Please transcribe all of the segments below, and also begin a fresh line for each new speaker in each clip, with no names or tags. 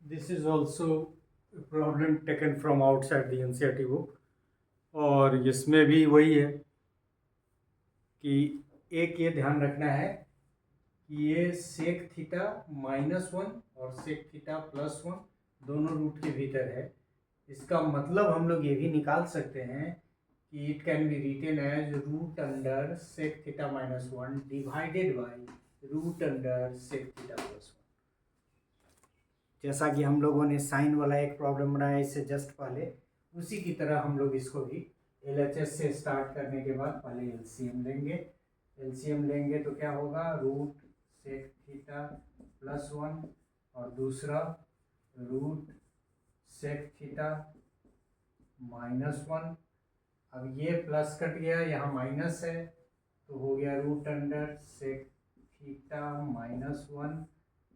This is also a problem taken from outside the NCERT book और इसमें भी वही है कि एक ये ध्यान रखना है कि ये सेक थीटा -1 और सेक थीटा +1 दोनों रूट के भीतर है। इसका मतलब हम लोग ये भी निकाल सकते हैं कि it can be written as root under sec theta -1 divided by root under sec theta +1। जैसा कि हम लोगों ने साइन वाला एक प्रॉब्लम बनाया इससे जस्ट पहले, उसी की तरह हम लोग इसको भी LHS से स्टार्ट करने के बाद पहले LCM लेंगे। LCM लेंगे तो क्या होगा, रूट सेक थीटा +1 और दूसरा रूट सेक थीटा -1। अब ये प्लस कट गया, यहाँ माइनस है तो हो गया रूट अंडर सेक थीटा -1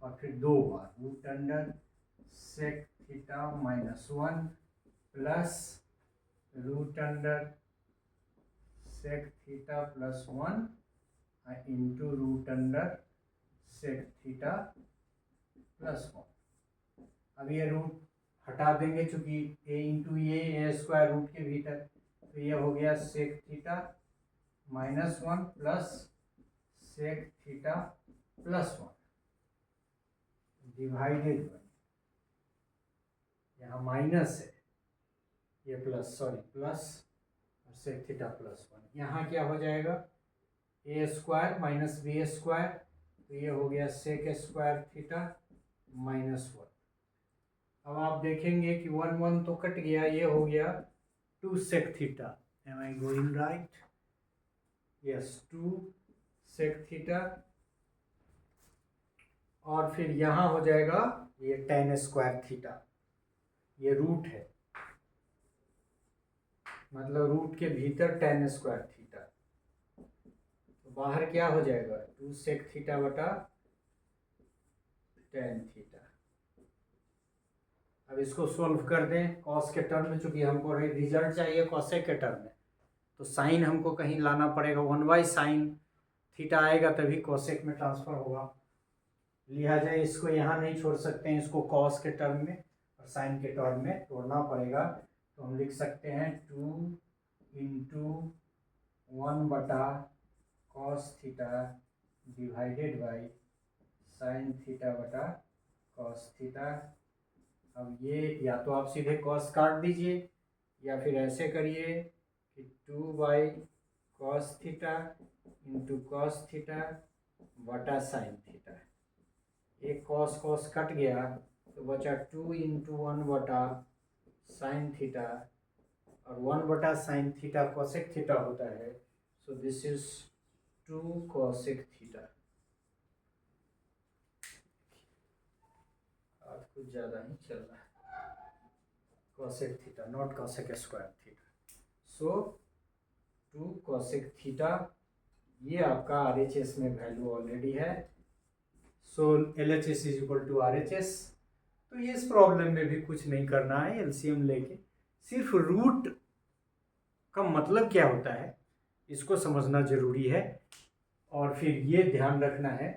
और फिर दो बार root under sec theta -1 plus root under sec theta +1 into root under sec theta +1। अब ये रूट हटा देंगे चूंकि a into a square root के भीतर, तो ये हो गया sec theta -1 plus sec theta +1 divided by, यहाँ माइनस है, ये प्लस और सेक थीटा +1। यहाँ क्या हो जाएगा, a square minus b square, तो ये हो गया सेक स्क्वायर थीटा -1। अब आप देखेंगे कि 1 1 तो कट गया, ये हो गया 2 sec theta. Am I going right? Yes, 2 sec theta. और फिर यहाँ हो जाएगा ये tan स्क्वायर थीटा, ये रूट है, मतलब रूट के भीतर tan स्क्वायर थीटा, तो बाहर क्या हो जाएगा 2 सेक थीटा बटा tan थीटा। अब इसको सॉल्व कर दें कॉस के टर्म में, चूंकि हमको रिजल्ट चाहिए कॉसेक के टर्म में, तो साइन हमको कहीं लाना पड़ेगा, 1/sin थीटा आएगा तभी कॉसेक में ट्रांसफर होगा। लिहाजा इसको यहाँ नहीं छोड़ सकते हैं, इसको कॉस के टर्म में और साइन के टर्म में तोड़ना पड़ेगा। तो हम लिख सकते हैं 2 into 1/cos theta divided by sine theta बटा कॉस थीटा। अब ये या तो आप सीधे कॉस काट दीजिए या फिर ऐसे करिए कि 2/cos theta into cos theta बटा साइन थीटा। एक कॉस कॉस कट गया तो बचा 2 इंटू 1/sin थीटा, और 1/sin थीटा कॉसेक थीटा होता है, so this is 2 cosec theta. आज कुछ ज़्यादा ही चल रहा है, cosec theta not cosec square theta. So 2 cosec theta, ये आपका RHS में वैल्यू ऑलरेडी है। So LHS is equal to RHS। तो ये इस प्रॉब्लम में भी कुछ नहीं करना है, LCM लेके सिर्फ रूट का मतलब क्या होता है इसको समझना जरूरी है। और फिर ये ध्यान रखना है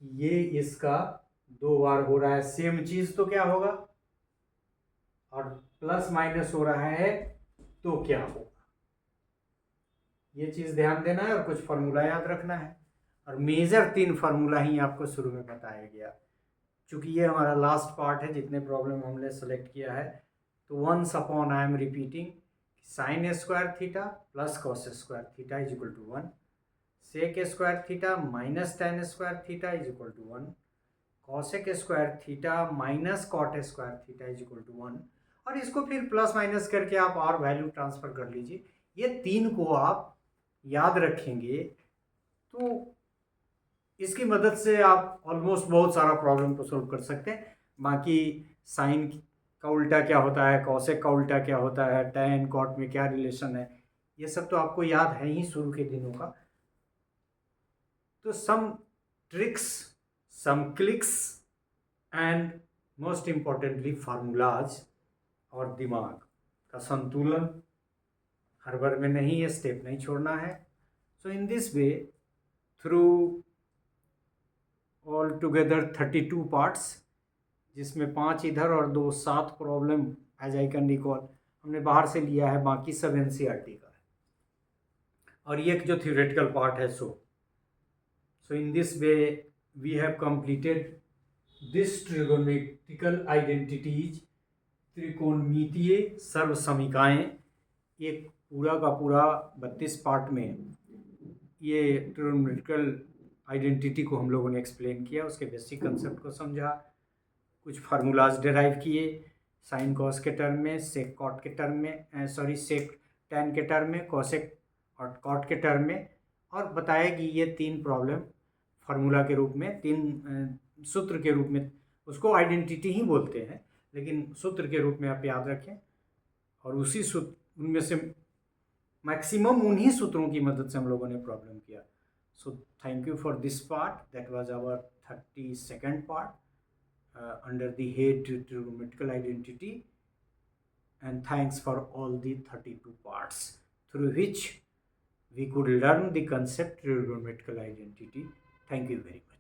कि ये इसका 2 बार हो रहा है, सेम चीज तो क्या होगा, और प्लस माइनस हो रहा है तो क्या होगा, ये चीज ध्यान देना है और कुछ फॉर्मूला याद रखना है। और मेजर 3 फार्मूला ही आपको शुरू में बताया गया। चूंकि ये हमारा लास्ट पार्ट है, जितने प्रॉब्लम हमने सेलेक्ट किया है, तो once upon I am repeating sine square theta plus cos square theta is equal to 1, sec square theta minus tan square theta is equal to 1, cosec square theta minus cot square theta is equal to 1। और इसको फिर plus minus करके आप और value transfer कर लीजिए। ये 3 को आप याद रखेंगे तो इसकी मदद से आप ऑलमोस्ट बहुत सारा प्रॉब्लम को सोल्व कर सकते हैं। बाकी साइन का उल्टा क्या होता है, कॉसेक का उल्टा क्या होता है, टैन कॉट में क्या रिलेशन है, ये सब तो आपको याद है ही शुरू के दिनों का। तो some tricks, some clicks and most importantly formulas और दिमाग का संतुलन हर बार में नहीं, ये स्टेप नहीं छोड़ना है। So in this way through all together 32 parts, जिसमें 5 इधर और 2 7 problem as I can recall हमने बाहर से लिया है, बाकी सब एनसीईआरटी का है। और ये जो थ्योरेटिकल पार्ट है so in this way we have completed this trigonometrical identities, त्रिकोणमितीय सर्व समीकाएँ। एक पूरा का पूरा 32 पार्ट में ये ट्रिगोनोमेट्रिकल आइडेंटिटी को हम लोगों ने एक्सप्लेन किया, उसके बेसिक कंसेप्ट को समझा, कुछ फार्मूलाज डिराइव किए साइन कॉस के टर्म में, सेक कॉट के टर्म में, सेक टैन के टर्म में, कॉसेक और कॉट के टर्म में, और बताया कि ये 3 प्रॉब्लम फार्मूला के रूप में, 3 सूत्र के रूप में, उसको आइडेंटिटी ही बोलते हैं लेकिन सूत्र के रूप में आप याद रखें। और उसी सूत्र उनमें से मैक्सिमम उन्हीं सूत्रों की मदद से हम लोगों ने प्रॉब्लम किया। So thank you for this part, that was our 32nd part under the head trigonometrical identity, and thanks for all the 32 parts through which we could learn the concept trigonometrical identity. Thank you very much.